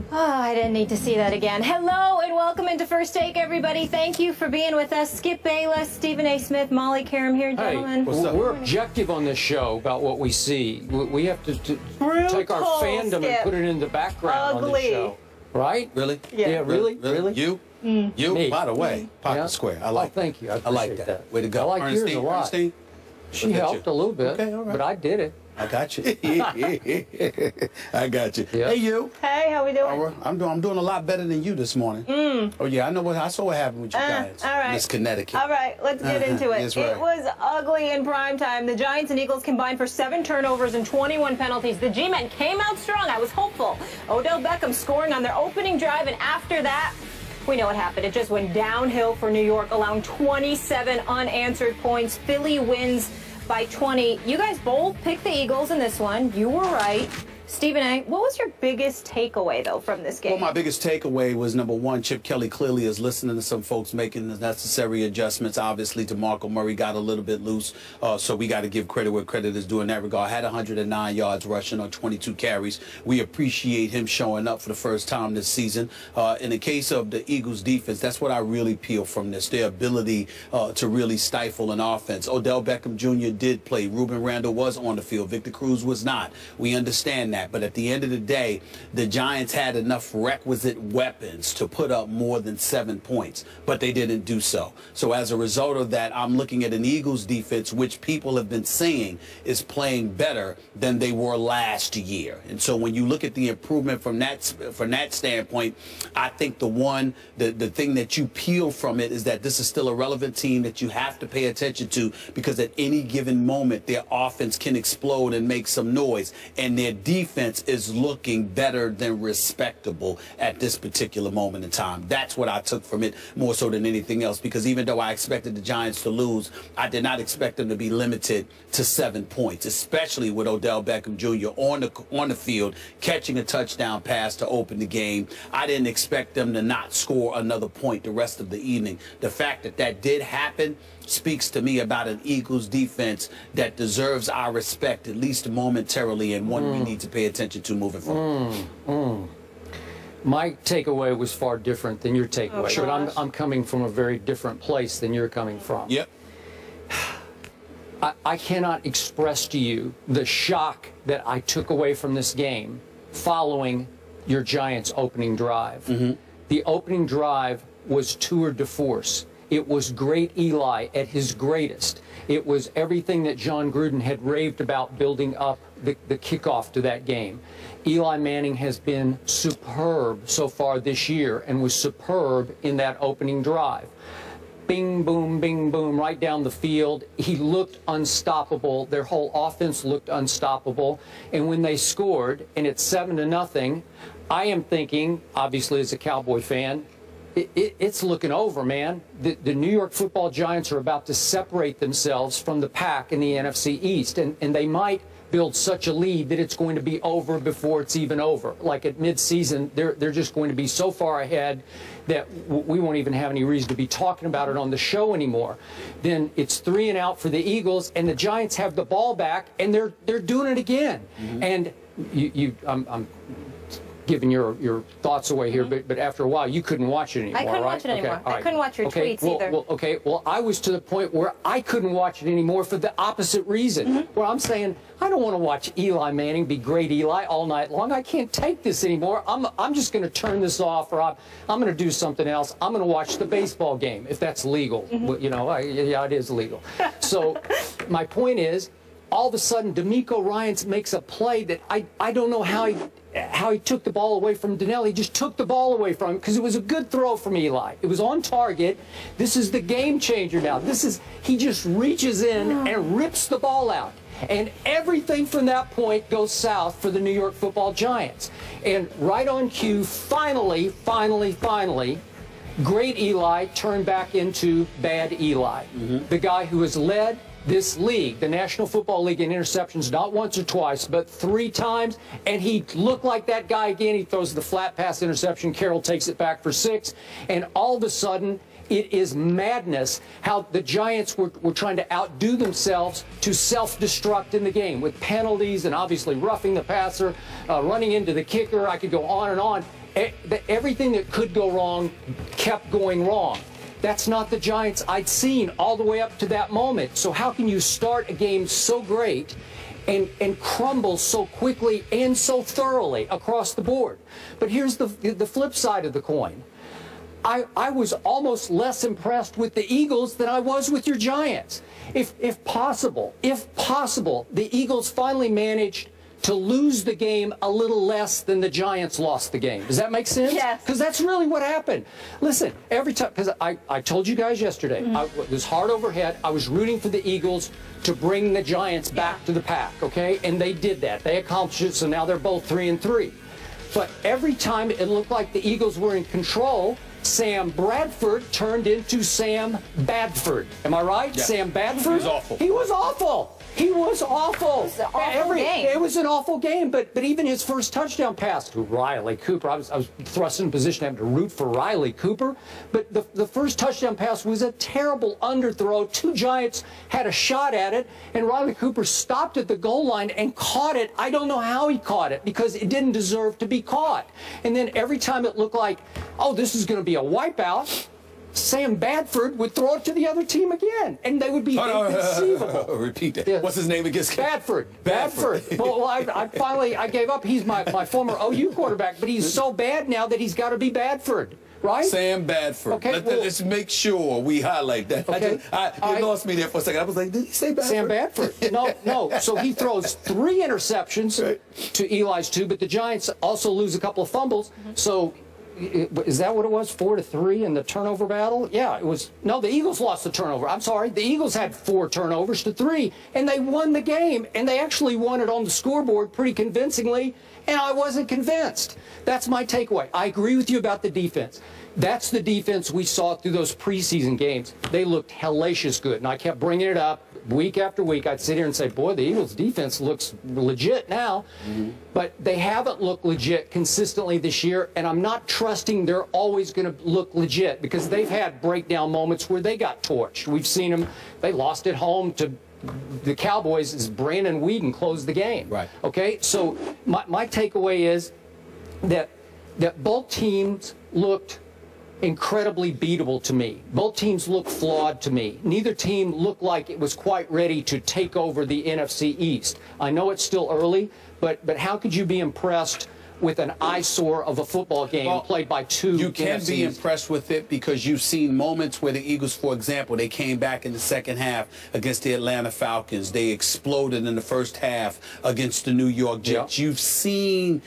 Oh, I didn't need to see that again. Hello and welcome into First Take, everybody. Thank you for being with us. Skip Bayless, Stephen A. Smith, Molly Karam here, gentlemen. Hey, we're objective on this show about what we see. We have to take our fandom and put it in the background on the show. Right? Really? Yeah, really? You? You? Me. By the way, Pocket Square. I like that. Thank you. I like that. that. Way to go. I like yours a lot. Ernestine? She helped a little bit, okay, all right. but I did it. I got you. I got you. Yeah. Hey, you. Hey, how we doing? I'm doing a lot better than you this morning. Oh yeah, I saw what happened with you guys. All right. Miss Connecticut. All right, let's get into it. That's right. It was ugly in prime time. The Giants and Eagles combined for 7 turnovers and 21 penalties. The G-men came out strong. I was hopeful. Odell Beckham scoring on their opening drive, and after that, we know what happened. It just went downhill for New York, allowing 27 unanswered points. Philly wins by 20. You guys both picked the Eagles in this one. You were right. Stephen A., what was your biggest takeaway, though, from this game? Well, my biggest takeaway was, number one, Chip Kelly clearly is listening to some folks making the necessary adjustments. Obviously, DeMarco Murray got a little bit loose, so we got to give credit where credit is due in that regard. Had 109 yards rushing on 22 carries. We appreciate him showing up for the first time this season. In the case of the Eagles' defense, that's what I really peel from this, their ability to really stifle an offense. Odell Beckham Jr. did play. Ruben Randle was on the field. Victor Cruz was not. We understand that. But at the end of the day, the Giants had enough requisite weapons to put up more than 7 points, but they didn't do so. So as a result of that, I'm looking at an Eagles defense, which people have been saying is playing better than they were last year. And so when you look at the improvement from that standpoint, I think the thing that you peel from it is that this is still a relevant team that you have to pay attention to, because at any given moment, their offense can explode and make some noise, and their defense is looking better than respectable at this particular moment in time. That's what I took from it more so than anything else, because even though I expected the Giants to lose, I did not expect them to be limited to 7 points, especially with Odell Beckham Jr. on the field, catching a touchdown pass to open the game. I didn't expect them to not score another point the rest of the evening. The fact that that did happen speaks to me about an Eagles defense that deserves our respect, at least momentarily, and one we need to pay attention to moving forward. My takeaway was far different than your takeaway, but I'm coming from a very different place than you're coming from. Yep. I cannot express to you the shock that I took away from this game following your Giants opening drive. The opening drive was tour de force. It was great Eli at his greatest. It was everything that John Gruden had raved about building up the kickoff to that game. Eli Manning has been superb so far this year and was superb in that opening drive. Bing, boom, right down the field. He looked unstoppable. Their whole offense looked unstoppable. And when they scored, and it's 7-0, I am thinking, obviously as a Cowboy fan, it's looking over, man. The New York Football Giants are about to separate themselves from the pack in the NFC East, and they might build such a lead that it's going to be over before it's even over. Like at midseason, they're just going to be so far ahead that we won't even have any reason to be talking about it on the show anymore. Then it's 3 and out for the Eagles, and the Giants have the ball back, and they're doing it again. And I'm giving your thoughts away here, but after a while, you couldn't watch it anymore, I couldn't watch it anymore. Okay, I couldn't watch your tweets either. Well, I was to the point where I couldn't watch it anymore for the opposite reason, where I'm saying, I don't want to watch Eli Manning be great Eli all night long. I can't take this anymore. I'm just going to turn this off, or I'm going to do something else. I'm going to watch the baseball game, if that's legal. You know, yeah, it is legal. So my point is, all of a sudden, DeMeco Ryans makes a play that I don't know how he took the ball away from Donnell. He just took the ball away from him because it was a good throw from Eli. It was on target. This is the game changer now. He just reaches in and rips the ball out. And everything from that point goes south for the New York Football Giants. And right on cue, finally, great Eli turned back into bad Eli. The guy who has led this league, the National Football League, in interceptions not once or twice, but 3 times, and he looked like that guy again. He throws the flat pass interception. Carroll takes it back for 6, and all of a sudden, It is madness how the Giants were trying to outdo themselves to self-destruct in the game with penalties and obviously roughing the passer, running into the kicker. I could go on and on. Everything that could go wrong kept going wrong. That's not the Giants I'd seen all the way up to that moment. So how can you start a game so great and crumble so quickly and so thoroughly across the board? But here's the flip side of the coin. I was almost less impressed with the Eagles than I was with your Giants. If possible, the Eagles finally managed to lose the game a little less than the Giants lost the game. Does that make sense? Yes. Because that's really what happened. Listen, every time, because I told you guys yesterday, it was hard overhead. I was rooting for the Eagles to bring the Giants back to the pack, okay? And they did that. They accomplished it, so now they're both 3-3. But every time it looked like the Eagles were in control, Sam Bradford turned into Sam Badford. Am I right? Yeah. Sam Badford? He was awful. He was awful. He was awful. It was an awful game. It was an awful game, but even his first touchdown pass to Riley Cooper, I was thrust in a position having to root for Riley Cooper, but the first touchdown pass was a terrible underthrow. Two Giants had a shot at it, and Riley Cooper stopped at the goal line and caught it. I don't know how he caught it because it didn't deserve to be caught. And then every time it looked like, oh, this is going to be a wipeout, Sam Badford would throw it to the other team again, and they would be inconceivable. Repeat that. Yeah. What's his name again? Badford. Well, I finally gave up. He's my former OU quarterback, but he's so bad now that he's got to be Badford, right? Sam Badford. Okay, Let's make sure we highlight that. Okay. You lost me there for a second. I was like, did he say Badford? Sam Badford. No. So he throws 3 interceptions to Eli's 2, but the Giants also lose a couple of fumbles. So is that what it was? 4-3 in the turnover battle? Yeah, it was. No, the Eagles lost the turnover. I'm sorry. The Eagles had 4 turnovers to 3, and they won the game, and they actually won it on the scoreboard pretty convincingly, and I wasn't convinced. That's my takeaway. I agree with you about the defense. That's the defense we saw through those preseason games. They looked hellacious good, and I kept bringing it up week after week. I'd sit here and say, boy, the Eagles' defense looks legit now. But they haven't looked legit consistently this year, and I'm not trusting they're always going to look legit because they've had breakdown moments where they got torched. We've seen them. They lost at home to the Cowboys as Brandon Weeden closed the game. Right. Okay? So my takeaway is that both teams looked incredibly beatable to me. Both teams look flawed to me. Neither team looked like it was quite ready to take over the NFC East. I know it's still early, but how could you be impressed with an eyesore of a football game played by 2 You can NFCs? be impressed with it because you've seen moments where the Eagles, for example, they came back in the second half against the Atlanta Falcons. They exploded in the first half against the New York Jets. You've seen,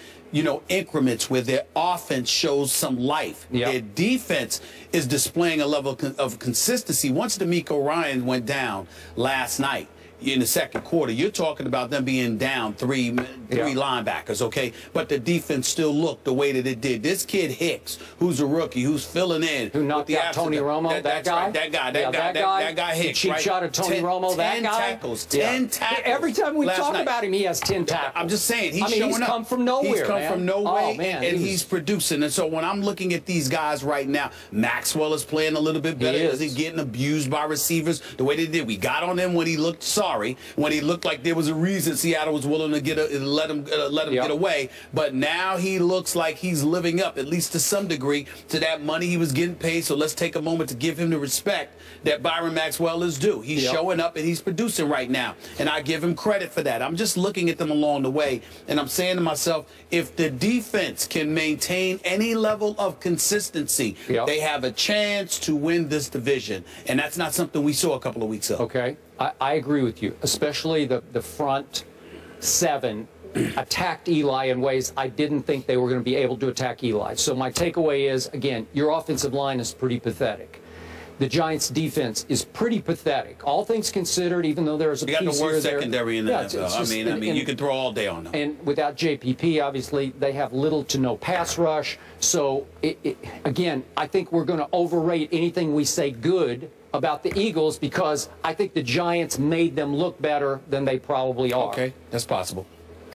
increments where their offense shows some life. Their defense is displaying a level of consistency. Once D'Amico Ryan went down last night in the second quarter, you're talking about them being down three linebackers, okay? But the defense still looked the way that it did. This kid Hicks, who's a rookie, who's filling in. Who knocked out Tony Romo, that guy? Right, that guy Hicks, cheap shot at Tony Romo, that guy? 10 tackles. Every time we talk about him, he has 10 tackles. I'm just saying, he's showing up. He's come from nowhere, He's come from nowhere, and he's producing. And so when I'm looking at these guys right now, Maxwell is playing a little bit better. Is he getting abused by receivers the way they did? We got on him when he looked sorry, when he looked like there was a reason Seattle was willing to let him get away. But now he looks like he's living up, at least to some degree, to that money he was getting paid. So let's take a moment to give him the respect that Byron Maxwell is due. He's showing up and he's producing right now, and I give him credit for that. I'm just looking at them along the way, and I'm saying to myself, if the defense can maintain any level of consistency, they have a chance to win this division, and that's not something we saw a couple of weeks ago. Okay, I agree with you, especially the front 7 attacked Eli in ways I didn't think they were going to be able to attack Eli. So my takeaway is, again, your offensive line is pretty pathetic. The Giants' defense is pretty pathetic. All things considered, even though there's a piece here, you got the worst secondary in the NFL. I mean, you can throw all day on them. And without JPP, obviously, they have little to no pass rush. So, again, I think we're going to overrate anything we say good about the Eagles because I think the Giants made them look better than they probably are. Okay, that's possible.